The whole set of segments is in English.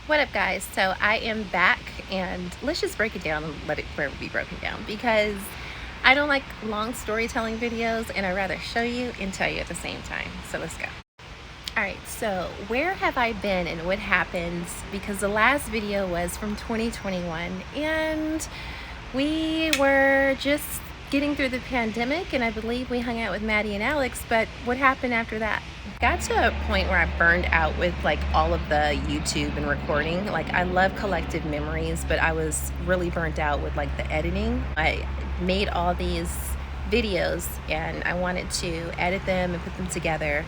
What up, guys? So I am back, and let's just break it down and let it be broken down, because I don't like long storytelling videos, and I'd rather show you and tell you at the same time. So let's go. All right, so where have I been and what happens? Because the last video was from 2021, and we were just getting through the pandemic, and I believe we hung out with Maddie and Alex. But what happened after that? Got to a point where I burned out with like all of the YouTube and recording. Like, I love collective memories, but I was really burnt out with like the editing. I made all these videos and I wanted to edit them and put them together,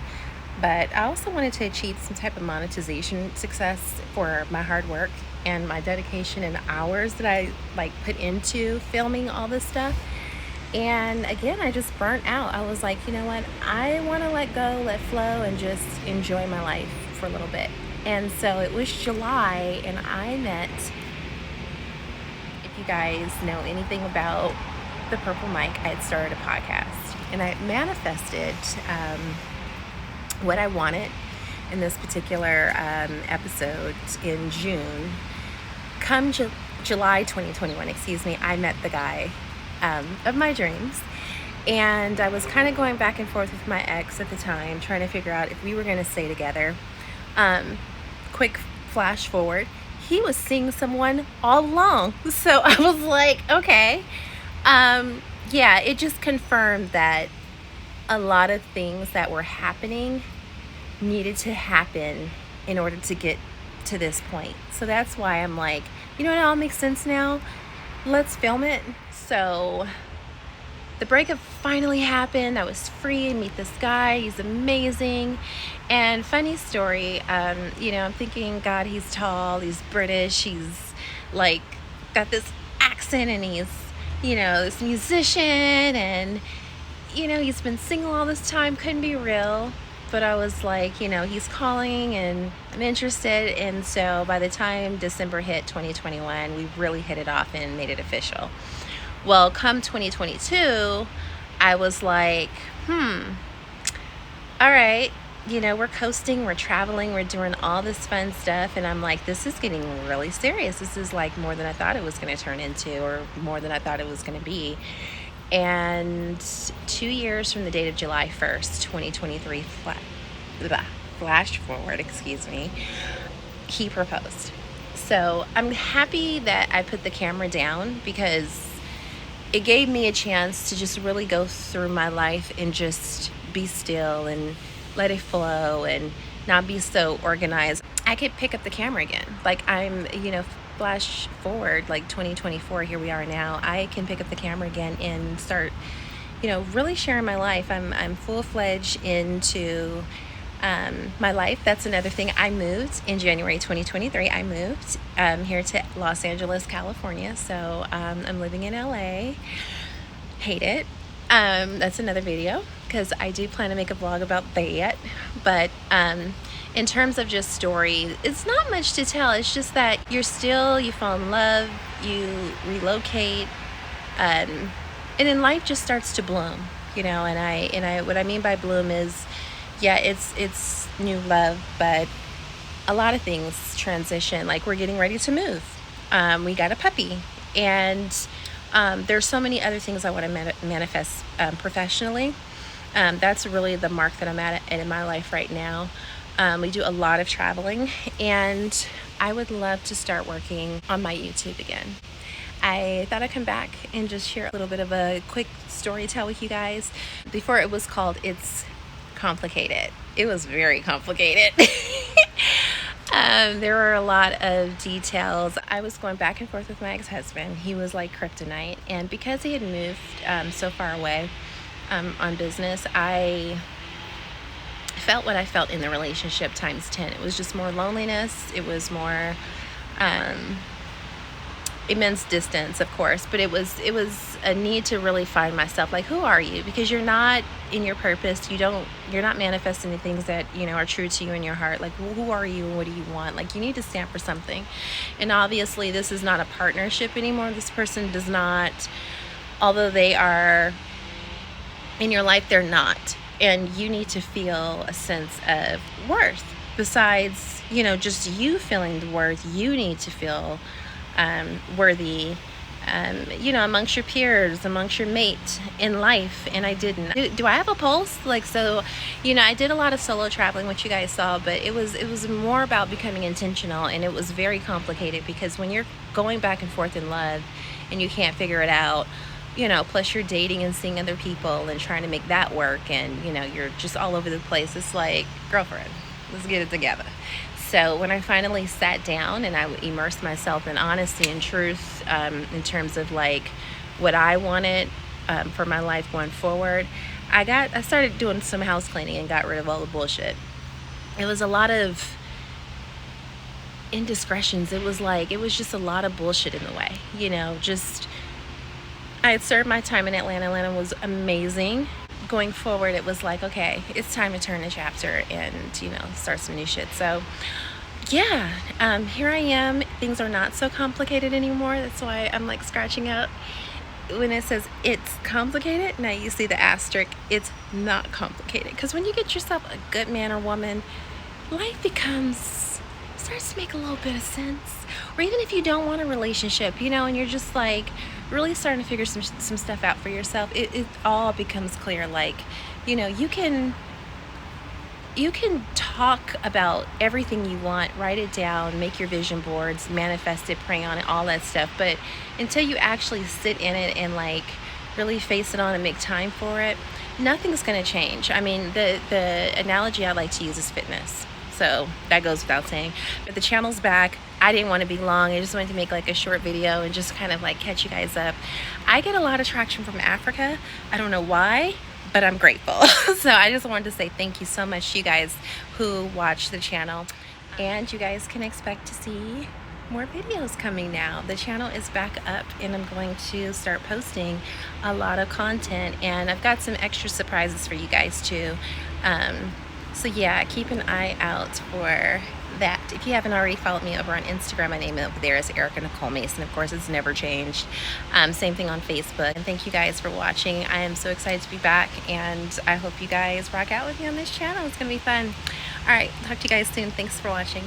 but I also wanted to achieve some type of monetization success for my hard work and my dedication and hours that I like put into filming all this stuff. And again, I just burnt out. I was like, you know what? I want to let go, let flow, and just enjoy my life for a little bit. And so it was July, and I met, if you guys know anything about the Purple Mic, I had started a podcast, and I manifested what I wanted in this particular episode in June. Come July 2021, I met the guy of my dreams, and I was kind of going back and forth with my ex at the time, trying to figure out if we were going to stay together. Quick flash forward, he was seeing someone all along, so I was like, okay. Yeah, it just confirmed that a lot of things that were happening needed to happen in order to get to this point. So that's why I'm like, you know, it all makes sense now. Let's film it. So the breakup finally happened. I was free and meet this guy. He's amazing. And funny story, you know, I'm thinking, God, he's tall, he's British, he's like got this accent, and he's, you know, this musician, and, you know, he's been single all this time, couldn't be real. But I was like, you know, he's calling and I'm interested. And so by the time December hit 2021, we really hit it off and made it official. Well, come 2022, I was like, all right, you know, we're coasting, we're traveling, we're doing all this fun stuff. And I'm like, this is getting really serious. This is like more than I thought it was going to turn into, or more than I thought it was going to be. And 2 years from the date of July 1st, 2023, flash forward, he proposed. So I'm happy that I put the camera down, because it gave me a chance to just really go through my life and just be still and let it flow and not be so organized. I could pick up the camera again. Like, I'm, you know, flash forward, like 2024, here we are now. I can pick up the camera again and start, you know, really sharing my life. I'm full-fledged into my life. That's another thing. I moved in January 2023. I moved here to Los Angeles, California. So I'm living in LA. Hate it. That's another video, because I do plan to make a vlog about that. But in terms of just story, it's not much to tell. It's just that you fall in love, you relocate, and then life just starts to bloom, you know. And I what I mean by bloom is, yeah, it's new love, but a lot of things transition. Like, we're getting ready to move. We got a puppy, and there's so many other things I want to manifest professionally. That's really the mark that I'm at in my life right now. We do a lot of traveling, and I would love to start working on my YouTube again. I thought I'd come back and just share a little bit of a quick story tell with you guys. Before, it was called It's Complicated. It was very complicated. There were a lot of details. I was going back and forth with my ex-husband. He was like kryptonite, and because he had moved so far away on business, I felt what I felt in the relationship times 10. It was just more loneliness. It was more immense distance, of course, but it was a need to really find myself. Like, who are you? Because you're not in your purpose. You're not manifesting the things that, you know, are true to you in your heart. Like, who are you and what do you want? Like, you need to stand for something. And obviously this is not a partnership anymore. This person does not, although they are in your life, they're not. And you need to feel a sense of worth besides you know, just you feeling the worth you need to feel worthy, you know, amongst your peers, amongst your mate in life. And I didn't. Do I have a pulse? Like, so, you know, I did a lot of solo traveling, which you guys saw, but it was more about becoming intentional, and it was very complicated because when you're going back and forth in love and you can't figure it out, you know, plus you're dating and seeing other people and trying to make that work, and you know, you're just all over the place. It's like, girlfriend, let's get it together. So when I finally sat down and I immersed myself in honesty and truth, in terms of like what I wanted for my life going forward, I started doing some house cleaning and got rid of all the bullshit. It was a lot of indiscretions. It was just a lot of bullshit in the way, you know. Just, I had served my time in Atlanta. Atlanta was amazing. Going forward, it was like, okay, it's time to turn a chapter and, you know, start some new shit. So yeah, here I am. Things are not so complicated anymore. That's why I'm like scratching out when it says it's complicated. Now you see the asterisk. It's not complicated, because when you get yourself a good man or woman, life starts to make a little bit of sense. Or even if you don't want a relationship, you know, and you're just like really starting to figure some stuff out for yourself, it all becomes clear. Like, you know, you can talk about everything you want, write it down, make your vision boards, manifest it, pray on it, all that stuff. But until you actually sit in it and like really face it on and make time for it, nothing's going to change. I mean, the analogy I like to use is fitness. So that goes without saying. But the channel's back. I didn't want to be long. I just wanted to make like a short video and just kind of like catch you guys up. I get a lot of traction from Africa. I don't know why, but I'm grateful. So I just wanted to say thank you so much to you guys who watch the channel. And you guys can expect to see more videos coming now. The channel is back up and I'm going to start posting a lot of content, and I've got some extra surprises for you guys too. So yeah, keep an eye out for that. If you haven't already followed me over on Instagram, my name over there is ericanicholemason. Of course, it's never changed. Same thing on Facebook. And thank you guys for watching. I am so excited to be back, and I hope you guys rock out with me on this channel. It's gonna be fun. All right, talk to you guys soon. Thanks for watching.